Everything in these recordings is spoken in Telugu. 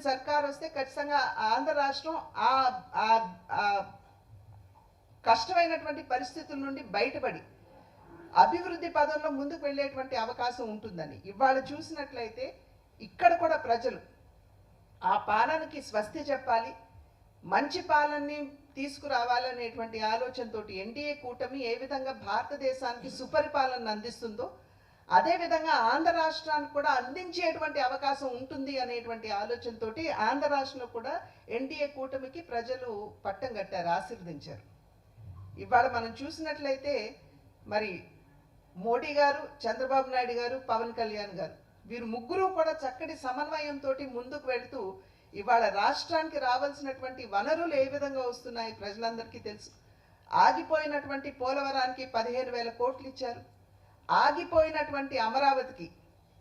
సర్కార్ వస్తే ఖచ్చితంగా ఆంధ్ర రాష్ట్రం ఆ కష్టమైనటువంటి పరిస్థితుల నుండి బయటపడి అభివృద్ధి పదంలో ముందుకు వెళ్ళేటువంటి అవకాశం ఉంటుందని ఇవాళ చూసినట్లయితే ఇక్కడ కూడా ప్రజలు ఆ పాలనకి స్వస్తి చెప్పాలి, మంచి పాలనని తీసుకురావాలనేటువంటి ఆలోచనతో ఎన్డీఏ కూటమి ఏ విధంగా భారతదేశానికి సుపరిపాలన అందిస్తుందో అదేవిధంగా ఆంధ్ర రాష్ట్రానికి కూడా అందించేటువంటి అవకాశం ఉంటుంది అనేటువంటి ఆలోచనతోటి ఆంధ్ర రాష్ట్రంలో కూడా ఎన్డీఏ కూటమికి ప్రజలు పట్టం కట్టారు, ఆశీర్వదించారు. ఇవాళ మనం చూసినట్లయితే మరి మోడీ గారు, చంద్రబాబు నాయుడు గారు, పవన్ కళ్యాణ్ గారు వీరు ముగ్గురు కూడా చక్కటి సమన్వయంతో ముందుకు వెళుతూ ఇవాళ రాష్ట్రానికి రావాల్సినటువంటి వనరులు ఏ విధంగా వస్తున్నాయి ప్రజలందరికీ తెలుసు. ఆగిపోయినటువంటి పోలవరానికి 15,000 కోట్లు ఇచ్చారు. ఆగిపోయినటువంటి అమరావతికి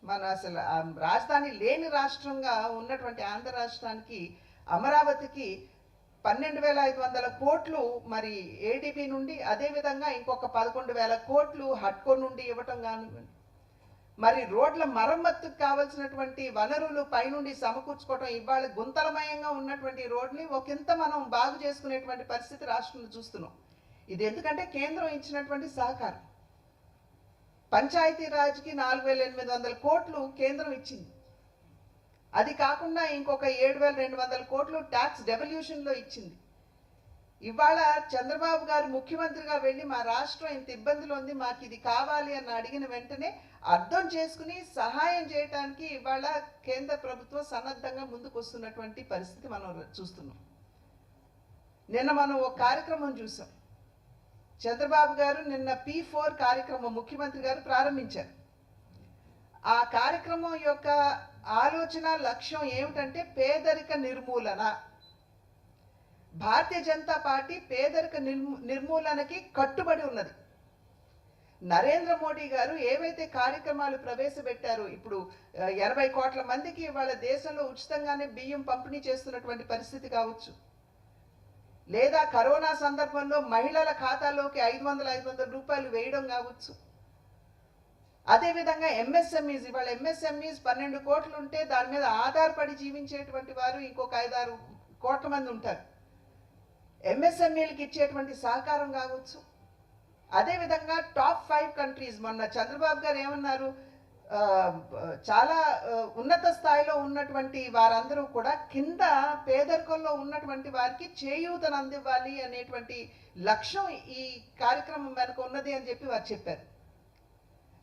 మన అసలు రాజధాని లేని రాష్ట్రంగా ఉన్నటువంటి ఆంధ్ర రాష్ట్రానికి అమరావతికి 12,500 కోట్లు మరి ఏడీబీ నుండి, అదేవిధంగా ఇంకొక 11,000 కోట్లు హడ్కో నుండి ఇవ్వటం కానివ్వండి, మరి రోడ్ల మరమ్మతుకు కావాల్సినటువంటి వనరులు పైనుండి సమకూర్చుకోవటం, ఇవాళ గుంతలమయంగా ఉన్నటువంటి రోడ్ని ఒకంత మనం బాగు చేసుకునేటువంటి పరిస్థితి రాష్ట్రంలో చూస్తున్నాం. ఇది ఎందుకంటే కేంద్రం ఇచ్చినటువంటి సహకారం. పంచాయతీరాజ్కి 4,800 కోట్లు కేంద్రం ఇచ్చింది. అది కాకుండా ఇంకొక 7,200 కోట్లు ట్యాక్స్ డెవల్యూషన్లో ఇచ్చింది. ఇవాళ చంద్రబాబు గారు ముఖ్యమంత్రిగా వెళ్ళి మా రాష్ట్రం ఇంత ఇబ్బందులు ఉంది, మాకు ఇది కావాలి అని అడిగిన వెంటనే అర్థం చేసుకుని సహాయం చేయడానికి ఇవాళ కేంద్ర ప్రభుత్వం సన్నద్ధంగా ముందుకు వస్తున్నటువంటి పరిస్థితి మనం చూస్తున్నాం. నిన్న మనం ఒక కార్యక్రమం చూసాం. చంద్రబాబు గారు నిన్న P4 కార్యక్రమం ముఖ్యమంత్రి గారు ప్రారంభించారు. ఆ కార్యక్రమం యొక్క ఆలోచన లక్ష్యం ఏమిటంటే పేదరిక నిర్మూలన. భారతీయ జనతా పార్టీ పేదరిక నిర్మూలనకి కట్టుబడి ఉన్నది. నరేంద్ర మోడీ గారు ఏవైతే కార్యక్రమాలు ప్రవేశపెట్టారో, ఇప్పుడు 80 కోట్ల మందికి వాళ్ళ దేశంలో ఉచితంగానే బియ్యం పంపిణీ చేస్తున్నటువంటి పరిస్థితి కావచ్చు, లేదా కరోనా సందర్భంలో మహిళల ఖాతాలోకి 500 రూపాయలు వేయడం కావచ్చు, అదేవిధంగా ఎంఎస్ఎంఈస్, ఇవాళ ఎంఎస్ఎంఈస్ 12 కోట్లు ఉంటే దాని మీద ఆధారపడి జీవించేటువంటి వారు ఇంకొక 5-6 కోట్ల మంది ఉంటారు. ఎంఎస్ఎంఈలకు ఇచ్చేటువంటి సహకారం కావచ్చు. అదేవిధంగా టాప్ 5 కంట్రీస్, మొన్న చంద్రబాబు గారు ఏమన్నారు, చాలా ఉన్నత స్థాయిలో ఉన్నటువంటి వారందరూ కూడా కింద పేదరికంలో ఉన్నటువంటి వారికి చేయూతను అందివ్వాలి అనేటువంటి లక్ష్యం ఈ కార్యక్రమం వెనుక ఉన్నది అని చెప్పి వారు చెప్పారు.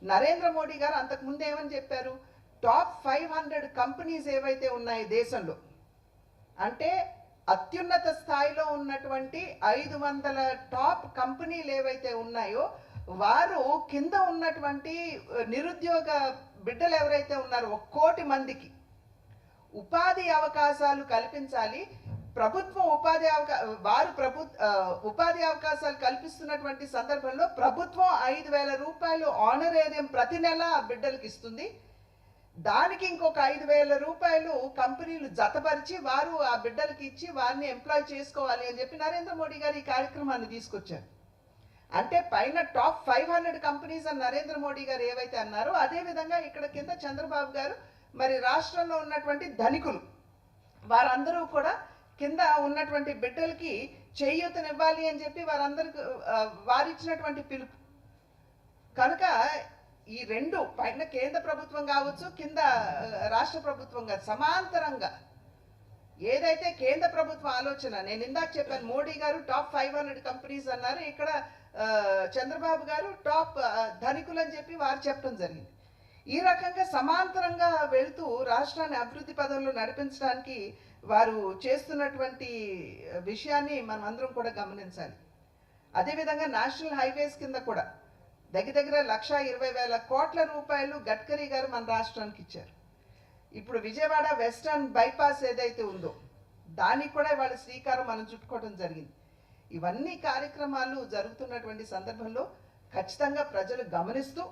నరేంద్ర మోడీ గారు అంతకుముందు ఏమని చెప్పారు, టాప్ 500 కంపెనీస్ ఏవైతే ఉన్నాయో దేశంలో, అంటే అత్యున్నత స్థాయిలో ఉన్నటువంటి 500 టాప్ కంపెనీలు ఏవైతే ఉన్నాయో వారు కింద ఉన్నటువంటి నిరుద్యోగ బిడ్డలు ఎవరైతే ఉన్నారో 1 కోటి మందికి ఉపాధి అవకాశాలు కల్పించాలి. ప్రభుత్వం ఉపాధి అవకాశాలు కల్పిస్తున్నటువంటి సందర్భంలో ప్రభుత్వం 5,000 రూపాయలు ఆనరేరియం ప్రతి నెల ఆ బిడ్డలకి ఇస్తుంది. దానికి ఇంకొక 5,000 రూపాయలు కంపెనీలు జతపరిచి వారు ఆ బిడ్డలకి ఇచ్చి వారిని ఎంప్లాయ్ చేసుకోవాలి అని చెప్పి నరేంద్ర మోడీ గారు ఈ కార్యక్రమాన్ని తీసుకొచ్చారు. అంటే పైన టాప్ 500 కంపెనీస్ అని నరేంద్ర మోడీ గారు ఏవైతే అన్నారో అదేవిధంగా ఇక్కడ కింద చంద్రబాబు గారు మరి రాష్ట్రంలో ఉన్నటువంటి ధనికులు వారందరూ కూడా కింద ఉన్నటువంటి బిడ్డలకి చేయూతనివ్వాలి అని చెప్పి వారిచ్చినటువంటి పిలుపు కనుక ఈ రెండు, పైన కేంద్ర ప్రభుత్వం కావచ్చు, కింద రాష్ట్ర ప్రభుత్వం కావచ్చు, సమాంతరంగా ఏదైతే కేంద్ర ప్రభుత్వ ఆలోచన, నేను ఇందాక చెప్పాను మోడీ గారు టాప్ 500 కంపెనీస్ అన్నారు, ఇక్కడ చంద్రబాబు గారు టాప్ ధనికులు అని చెప్పి వారు చెప్పడం జరిగింది. ఈ రకంగా సమాంతరంగా వెళుతూ రాష్ట్రాన్ని అభివృద్ధి పదంలో నడిపించడానికి వారు చేస్తున్నటువంటి విషయాన్ని మనం అందరం కూడా గమనించాలి. అదేవిధంగా నేషనల్ హైవేస్ కింద కూడా దగ్గర 1,20,000 కోట్ల రూపాయలు గడ్కరీ గారు మన రాష్ట్రానికి ఇచ్చారు. ఇప్పుడు విజయవాడ వెస్టర్న్ బైపాస్ ఏదైతే ఉందో దానికి కూడా వాళ్ళ శ్రీకారం మనం చుట్టుకోవడం జరిగింది. ఇవన్నీ కార్యక్రమాలు జరుగుతున్నటువంటి సందర్భంలో ఖచ్చితంగా ప్రజలు గమనిస్తూ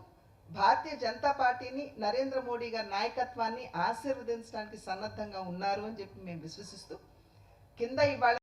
భారతీయ జనతా పార్టీని, నరేంద్ర మోడీ గారి నాయకత్వాన్ని ఆశీర్వదించడానికి సన్నద్ధంగా ఉన్నారు అని చెప్పి మేము విశ్వసిస్తూ కింద ఇవాళ